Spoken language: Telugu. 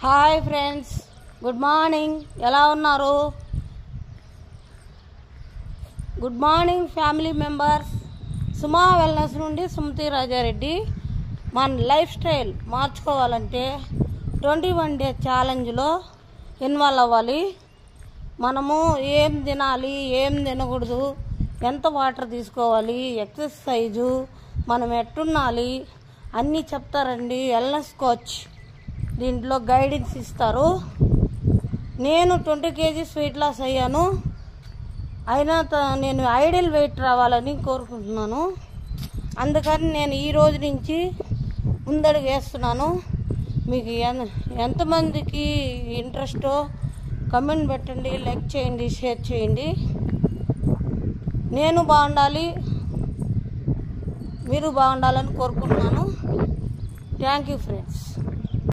Hi friends, good morning. ఎలా ఉన్నారు? Good morning family members. Suma wellness నుండి సుమతి రాజారెడ్డి. మన లైఫ్ స్టైల్ మార్చుకోవాలంటే 21 డే ఛాలెంజ్లో ఇన్వాల్వ్ అవ్వాలి. మనము ఏం తినాలి, ఏం తినకూడదు, ఎంత వాటర్ తీసుకోవాలి, ఎక్సర్సైజు, మనం ఎట్టుండాలి అన్నీ చెప్తారండి వెల్నెస్ కోచ్. దీంట్లో గైడెన్స్ ఇస్తారు. నేను 20 kgs వెయిట్ లాస్ అయ్యాను. అయినా నేను ఐడియల్ వెయిట్ రావాలని కోరుకుంటున్నాను. అందుకని నేను ఈ రోజు నుంచి ముందడుగు వేస్తున్నాను. మీకు ఎంతమందికి ఇంట్రెస్టో కమెంట్ పెట్టండి, లైక్ చేయండి, షేర్ చేయండి. నేను బాగుండాలి, మీరు బాగుండాలని కోరుకుంటున్నాను. Thank you friends.